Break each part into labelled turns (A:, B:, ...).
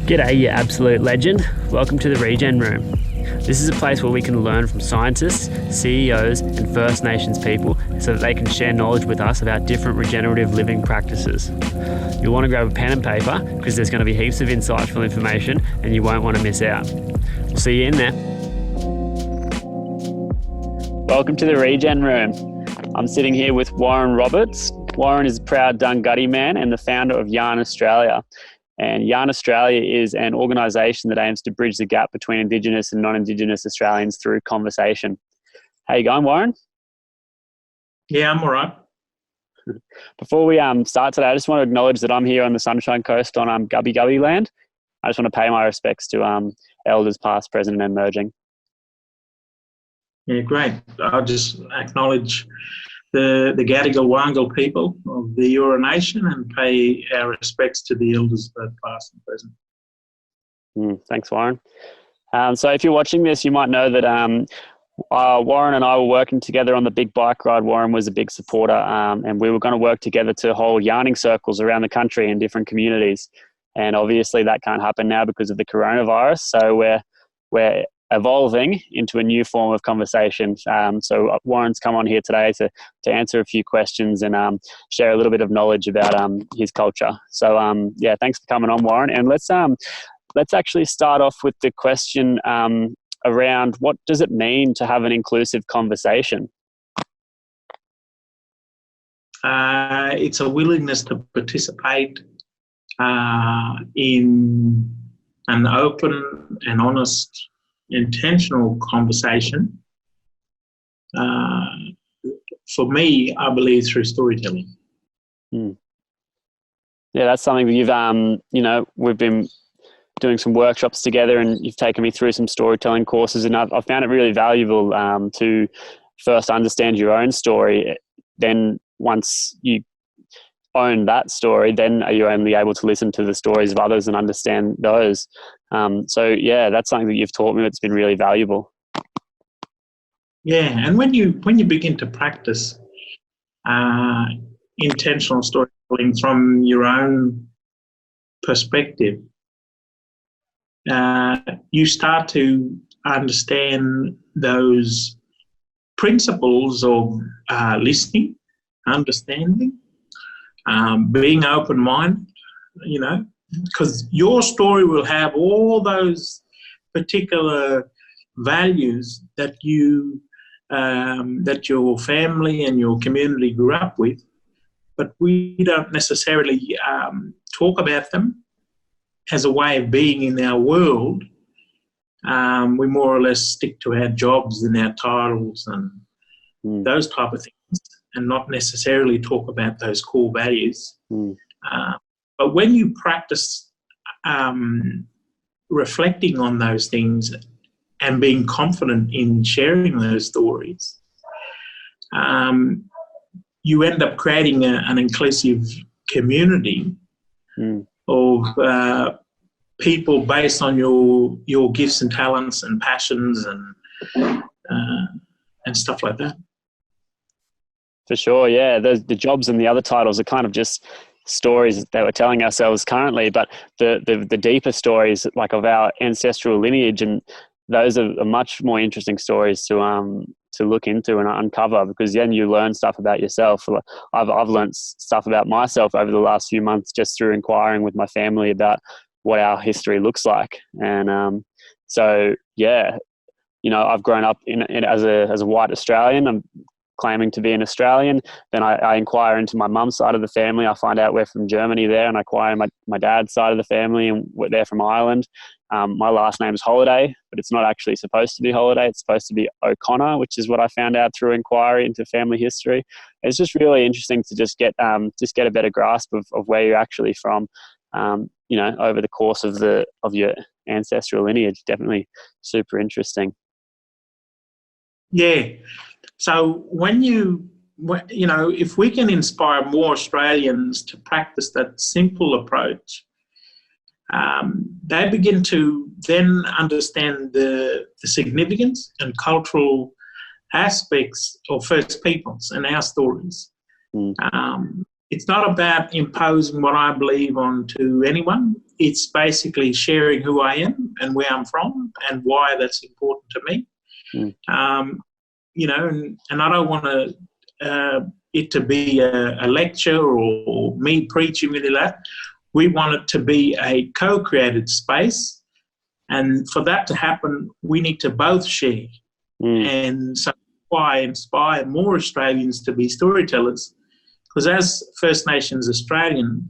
A: G'day, you absolute legend. Welcome to the Regen Room. This is a place where we can learn from scientists, CEOs, and First Nations people so that they can share knowledge with us about different regenerative living practices. You'll want to grab a pen and paper because there's going to be heaps of insightful information and you won't want to miss out. We'll see you in there. Welcome to the Regen Room. I'm sitting here with Warren Roberts. Warren is a proud Dunghutti man and the founder of Yarn Australia. And Yarn Australia is an organisation that aims to bridge the gap between Indigenous and non-Indigenous Australians through conversation. How you going, Warren?
B: Yeah, I'm all right.
A: Before we start today, I just want to acknowledge that I'm here on the Sunshine Coast on Gubbi Gubbi land. I just want to pay my respects to elders past, present and emerging.
B: Yeah, great. I'll just acknowledge the Gadigal Wangal people of the Eora Nation and pay our respects to the elders both past and present.
A: Thanks, Warren. So if you're watching this, you might know that Warren and I were working together on the big bike ride. Warren was a big supporter and we were going to work together to hold yarning circles around the country in different communities. And obviously that can't happen now because of the coronavirus. So we're evolving into a new form of conversation. So Warren's come on here today to answer a few questions and share a little bit of knowledge about his culture. So yeah, thanks for coming on, Warren. And let's actually start off with the question around what does it mean to have an inclusive conversation?
B: It's a willingness to participate in an open and honest, intentional conversation. For me, I believe through storytelling.
A: Yeah, that's something that you've we've been doing some workshops together and you've taken me through some storytelling courses, and I've found it really valuable to first understand your own story. Then once you own that story, then are you only able to listen to the stories of others and understand those. So yeah, that's something that you've taught me that's been really valuable.
B: Yeah, and when you begin to practice intentional storytelling from your own perspective, you start to understand those principles of listening, understanding, being open-minded, because your story will have all those particular values that that your family and your community grew up with, but we don't necessarily talk about them as a way of being in our world. We more or less stick to our jobs and our titles and those type of things, and not necessarily talk about those core values. But when you practice reflecting on those things and being confident in sharing those stories, you end up creating an inclusive community of people based on your gifts and talents and passions and stuff like that.
A: For sure, yeah. The jobs and the other titles are kind of just stories that we're telling ourselves currently, but the deeper stories, like of our ancestral lineage, and those are much more interesting stories to look into and uncover, because then you learn stuff about yourself. I've learned stuff about myself over the last few months just through inquiring with my family about what our history looks like. And so yeah, I've grown up as a white Australian. I'm claiming to be an Australian. Then I inquire into my mum's side of the family. I find out we're from Germany there, and I inquire my dad's side of the family, and they're from Ireland. My last name is Holiday, but it's not actually supposed to be Holiday. It's supposed to be O'Connor, which is what I found out through inquiry into family history. It's just really interesting to just get a better grasp of where you're actually from, over the course of your ancestral lineage. Definitely super interesting.
B: Yeah. So if we can inspire more Australians to practice that simple approach, they begin to then understand the significance and cultural aspects of First Peoples and our stories. it's not about imposing what I believe onto anyone. It's basically sharing who I am and where I'm from and why that's important to me. You know, and I don't want it to be a lecture or me preaching with that. We want it to be a co-created space, and for that to happen, we need to both share. And so I inspire more Australians to be storytellers, because as First Nations Australian,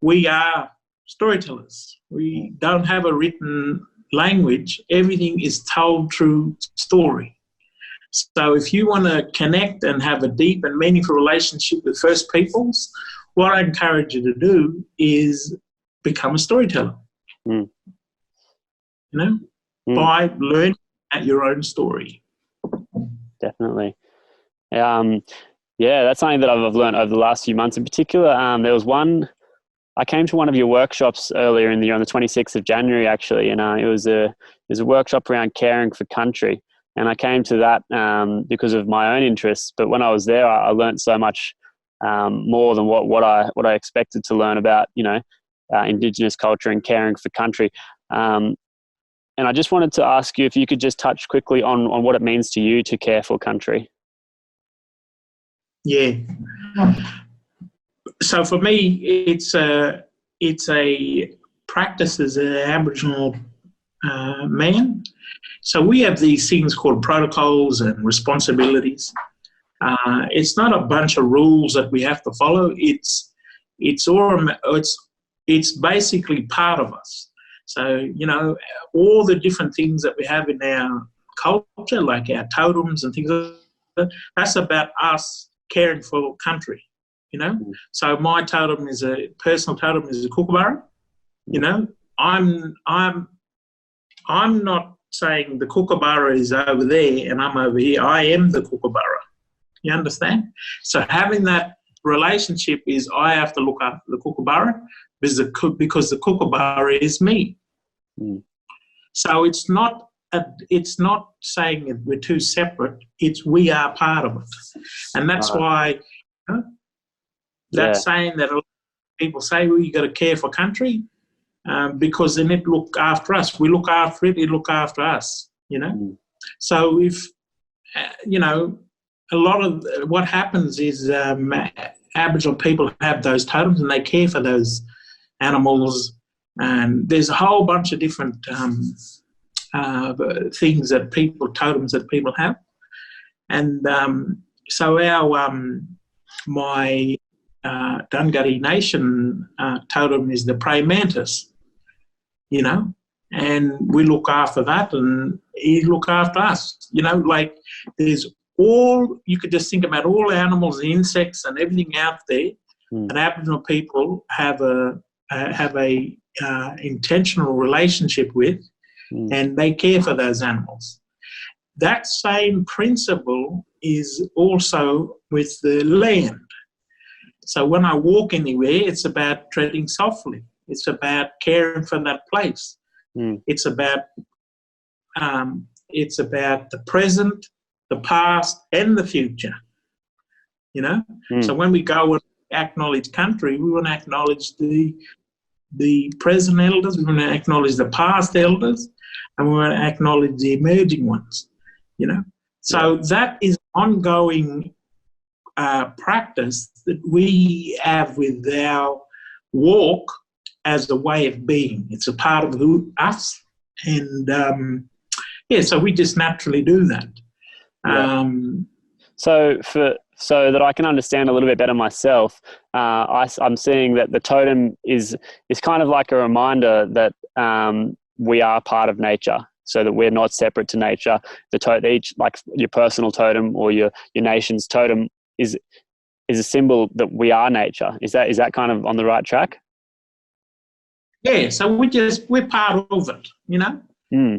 B: we are storytellers. We don't have a written language. Everything is told through story. So if you want to connect and have a deep and meaningful relationship with First Peoples, what I encourage you to do is become a storyteller. You know, by learning at your own story.
A: Definitely. Yeah, that's something that I've learned over the last few months in particular. There was I came to one of your workshops earlier in the year on the 26th of January, actually, and it was a workshop around caring for country. And I came to that because of my own interests. But when I was there, I learned so much more than what I expected to learn about, you know, Indigenous culture and caring for country. And I just wanted to ask you if you could just touch quickly on what it means to you to care for country.
B: Yeah. So for me, it's a practice as an Aboriginal man. So we have these things called protocols and responsibilities. It's not a bunch of rules that we have to follow. It's basically part of us. So, you know, all the different things that we have in our culture, like our totems and things like that, that's about us caring for country, you know. So my totem is a personal totem is a kookaburra. You know, I'm not saying the kookaburra is over there and I'm over here. I am the kookaburra. You understand? So having that relationship is I have to look after the kookaburra because the kookaburra is me. So it's not saying that we're two separate. It's we are part of it, and that's why that's saying that a lot of people say, well, you got to care for country. Because then it look after us. We look after it, it look after us, you know. So if, you know, a lot of what happens is Aboriginal people have those totems and they care for those animals, and there's a whole bunch of different things that totems that people have. And so my Dungari Nation totem is the praying mantis. You know, and we look after that and he look after us. You know, like you could just think about all animals and insects and everything out there that Aboriginal people have a intentional relationship with, and they care for those animals. That same principle is also with the land. So when I walk anywhere, it's about treading softly. It's about caring for that place. It's about the present, the past, and the future. You know. So when we go and acknowledge country, we want to acknowledge the present elders. We want to acknowledge the past elders, and we want to acknowledge the emerging ones. You know. So that is ongoing practice that we have with our walk as a way of being. It's a part of us, and so we just naturally do that.
A: So that I can understand a little bit better myself, I'm seeing that the totem is kind of like a reminder that we are part of nature, so that we're not separate to nature. Each, like your personal totem or your nation's totem, is a symbol that we are nature. Is that kind of on the right track? Yeah, so we're part of it, you know.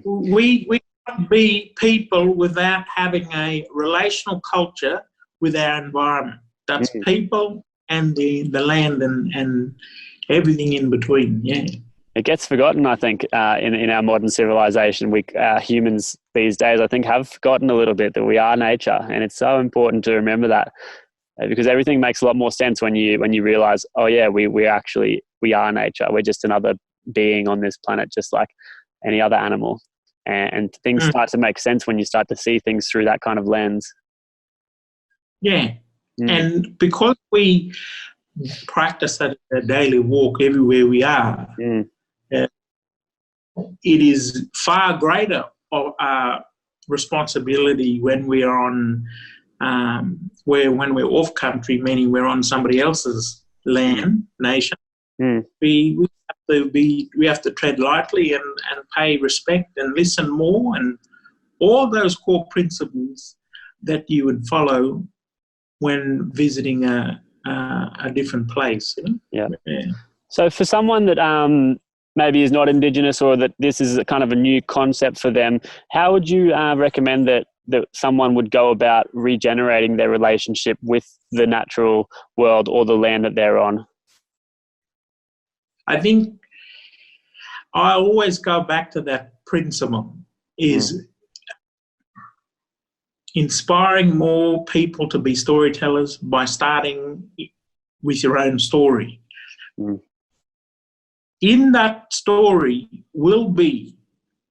A: We can't be people without having a relational culture with our environment. That's people and the land and everything in between. Yeah, it gets forgotten, I think, in our modern civilization. We humans these days, I think, have forgotten a little bit that we are nature, and it's so important to remember that. because everything makes a lot more sense when you realize, oh yeah, we are nature. We're just another being on this planet, just like any other animal. And things start to make sense when you start to see things through that kind of lens.
B: Yeah. And because we practice that a daily walk everywhere we are, it is far greater of our responsibility when we are on, when we're off country, meaning we're on somebody else's land, nation. We have to tread lightly and pay respect and listen more, and all those core principles that you would follow when visiting a different place. You know? Yeah.
A: So for someone that maybe is not Indigenous, or that this is a kind of a new concept for them, how would you recommend that someone would go about regenerating their relationship with the natural world or the land that they're on?
B: I think I always go back to that principle, is inspiring more people to be storytellers by starting with your own story. In that story will be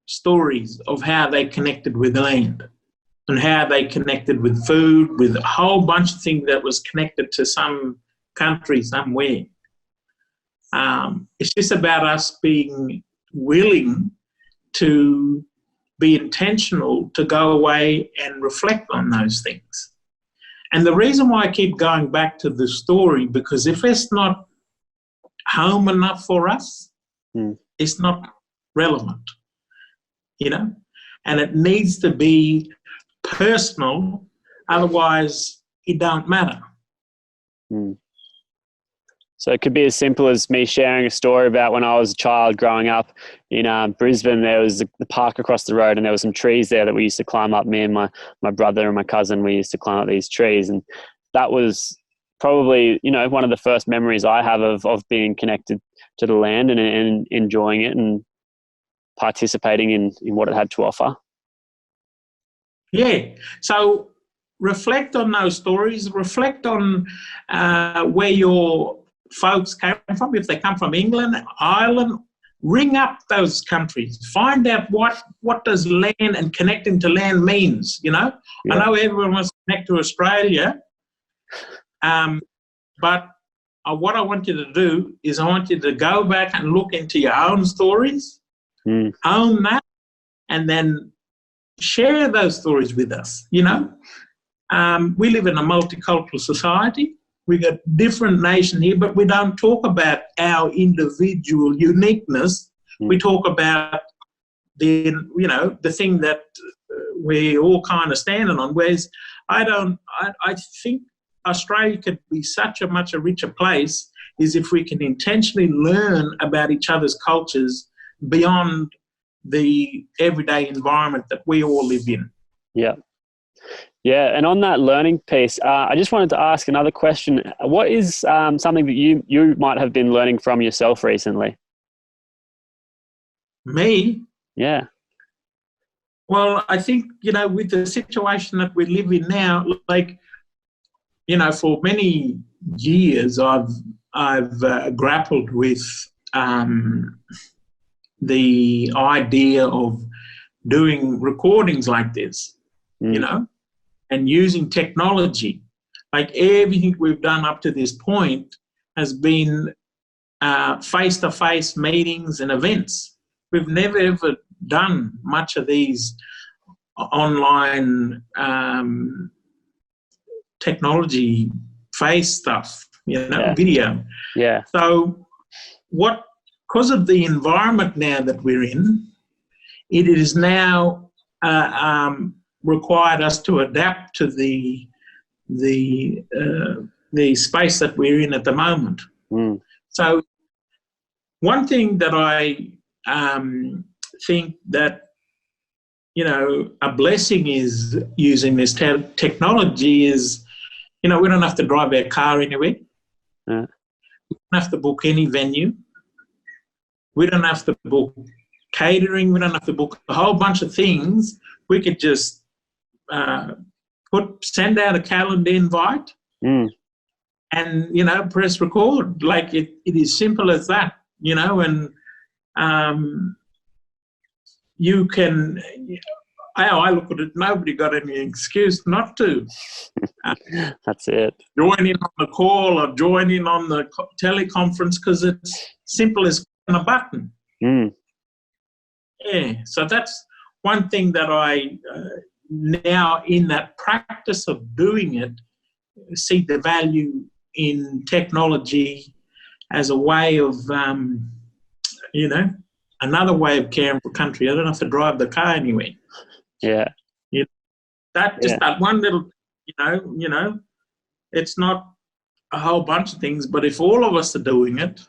B: stories of how they connected with the land and how they connected with food, with a whole bunch of things that was connected to some country somewhere. It's just about us being willing to be intentional to go away and reflect on those things. And the reason why I keep going back to the story, because if it's not home enough for us, it's not relevant, you know? And it needs to be personal, otherwise it don't matter.
A: So it could be as simple as me sharing a story about when I was a child growing up in Brisbane. There was the park across the road, and there were some trees there that we used to climb up. Me and my brother and my cousin, we used to climb up these trees. And that was probably, you know, one of the first memories I have of being connected to the land and enjoying it and participating in what it had to offer.
B: Yeah. So reflect on those stories. Reflect on where your folks came from. If they come from England, Ireland, ring up those countries. Find out what does land and connecting to land means, you know. I know everyone wants to connect to Australia, but what I want you to do is I want you to go back and look into your own stories, own that, and then share those stories with us, you know. We live in a multicultural society. We've got different nations here, but we don't talk about our individual uniqueness. We talk about the thing that we all kind of standing on. Whereas I think Australia could be such a much richer place is if we can intentionally learn about each other's cultures beyond the everyday environment that we all live in.
A: Yeah, and on that learning piece, I just wanted to ask another question. What is something that you might have been learning from yourself recently?
B: Me?
A: Yeah.
B: Well, I think, you know, with the situation that we live in now, like, you know, for many years I've grappled with the idea of doing recordings like this, you know, and using technology. Like everything we've done up to this point has been face-to-face meetings and events. We've never ever done much of these online technology face stuff, you know, video.
A: Yeah.
B: So because of the environment now that we're in, it is now required us to adapt to the space that we're in at the moment. So one thing that I think that, you know, a blessing is using this technology is, you know, we don't have to drive our car anywhere. We don't have to book any venue. We don't have to book catering. We don't have to book a whole bunch of things. We could just send out a calendar invite
A: Mm.
B: and, press record. Like it is simple as that, and you can, how I look at it, nobody got any excuse not to.
A: That's it.
B: Join in on the call or join in on the teleconference because it's simple as clicking a button.
A: Mm.
B: Yeah, so that's one thing that I now, in that practice of doing it, see the value in technology as a way of, another way of caring for country. I don't have to drive the car anywhere.
A: Yeah.
B: That one little, it's not a whole bunch of things, but if all of us are doing it,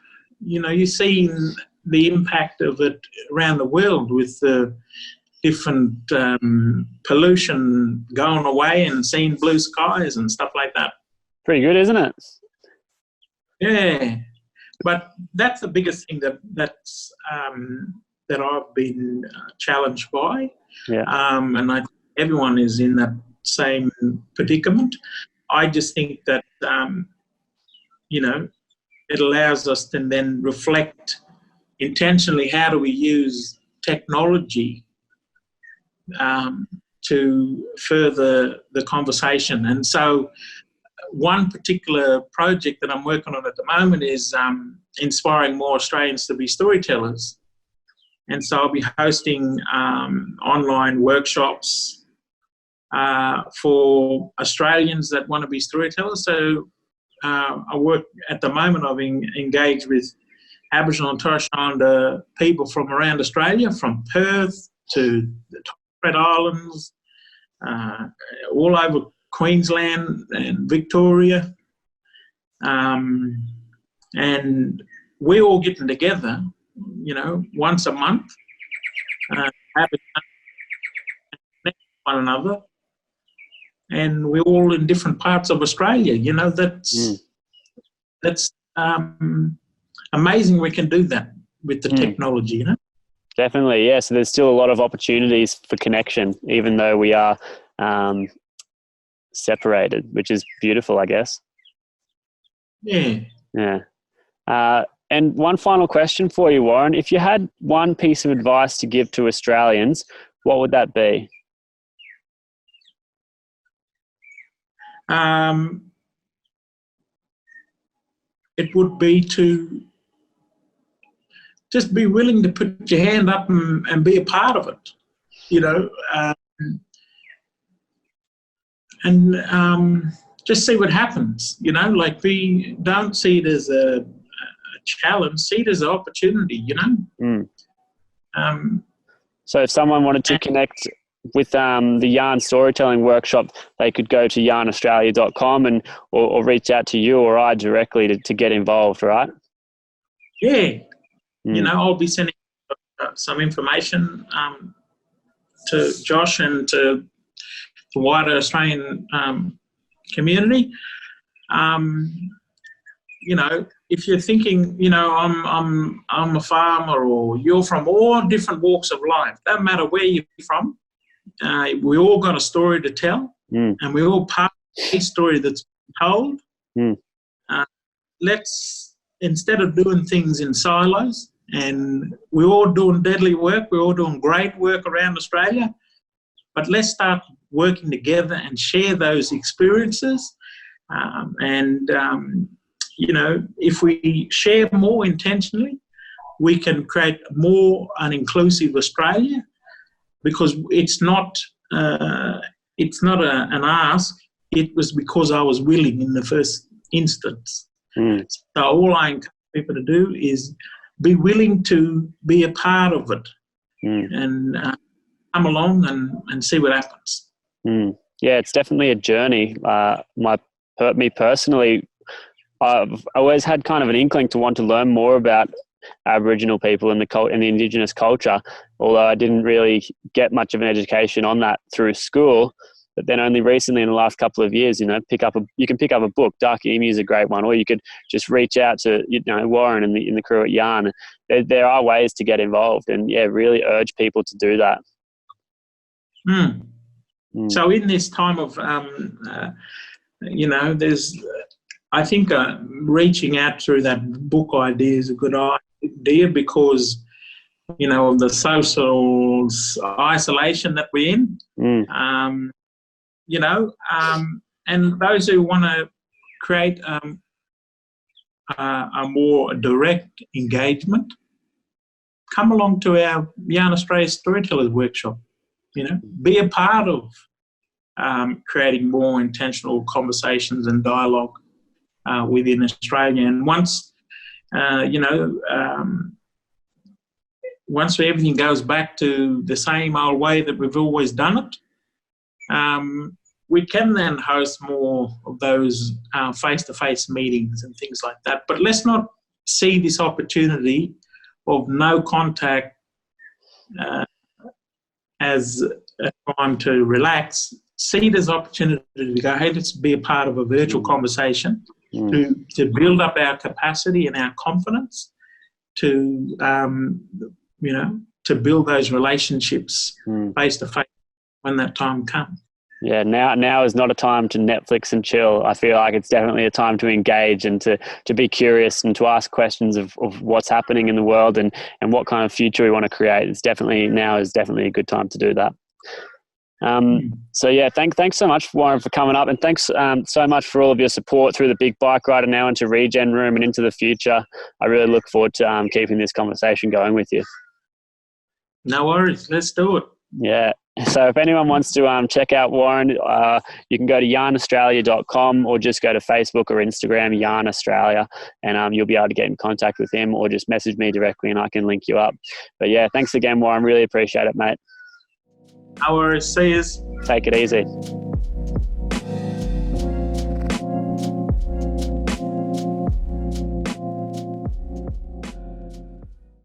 B: you're seeing the impact of it around the world with the different pollution going away and seeing blue skies and stuff like that.
A: Pretty good, isn't it?
B: Yeah, but that's the biggest thing that's that I've been challenged by.
A: Yeah.
B: And I think everyone is in that same predicament. I just think that it allows us to then reflect intentionally how do we use technology to further the conversation. And so one particular project that I'm working on at the moment is inspiring more Australians to be storytellers. And so I'll be hosting online workshops for Australians that want to be storytellers. So I work at the moment, I've engaged with Aboriginal and Torres Strait Islander people from around Australia, from Perth to the Torres Strait Islands, all over Queensland and Victoria. And we're all getting together, once a month, having one another. And we're all in different parts of Australia. That's amazing we can do that with the technology,
A: Definitely, yeah. So there's still a lot of opportunities for connection, even though we are separated, which is beautiful, I guess.
B: Yeah.
A: Yeah. And one final question for you, Warren. If you had one piece of advice to give to Australians, what would that be?
B: It would be to just be willing to put your hand up and be a part of it, and just see what happens, don't see it as a challenge, see it as an opportunity,
A: So if someone wanted to connect with the yarn storytelling workshop, they could go to yarnaustralia.com or reach out to you or I directly to get involved, right?
B: Yeah. I'll be sending some information to Josh and to the wider Australian community. If you're thinking, I'm a farmer, or you're from all different walks of life, doesn't matter where you're from, we all got a story to tell, and we all part of a story that's told. Let's, instead of doing things in silos, and we're all doing deadly work, we're all doing great work around Australia, but let's start working together and share those experiences. If we share more intentionally, we can create more an inclusive Australia, because it's not an ask. It was because I was willing in the first instance. So all I encourage people to do is be willing to be a part of it and come along and see what happens.
A: Yeah, it's definitely a journey. Me personally, I've always had kind of an inkling to want to learn more about Aboriginal people and the Indigenous culture, although I didn't really get much of an education on that through school. But then only recently, in the last couple of years, you can pick up a book. Dark Emu is a great one, or you could just reach out to Warren and the crew at Yarn. There are ways to get involved, and really urge people to do that.
B: So in this time of there's, I think reaching out through that book idea is a good idea because, of the social isolation that we're in. And those who want to create a more direct engagement, come along to our Yarn Australia Storytellers Workshop. Be a part of creating more intentional conversations and dialogue within Australia. And once everything goes back to the same old way that we've always done it, we can then host more of those face-to-face meetings and things like that. But let's not see this opportunity of no contact as a time to relax. See it as an opportunity to go, hey, let's be a part of a virtual conversation to build up our capacity and our confidence to build those relationships face-to-face when that time comes.
A: Yeah, now is not a time to Netflix and chill. I feel like it's definitely a time to engage and to be curious and to ask questions of what's happening in the world and what kind of future we want to create. Now is definitely a good time to do that. So yeah, thanks so much, Warren, for coming up, and thanks so much for all of your support through the Big Bike Rider now into Regen Room and into the future. I really look forward to keeping this conversation going with you.
B: No worries, let's do it.
A: Yeah. So if anyone wants to check out Warren, you can go to yarnaustralia.com or just go to Facebook or Instagram, Yarn Australia, and you'll be able to get in contact with him or just message me directly and I can link you up. But yeah, thanks again, Warren. Really appreciate it, mate.
B: No worries. See yous.
A: Take it easy.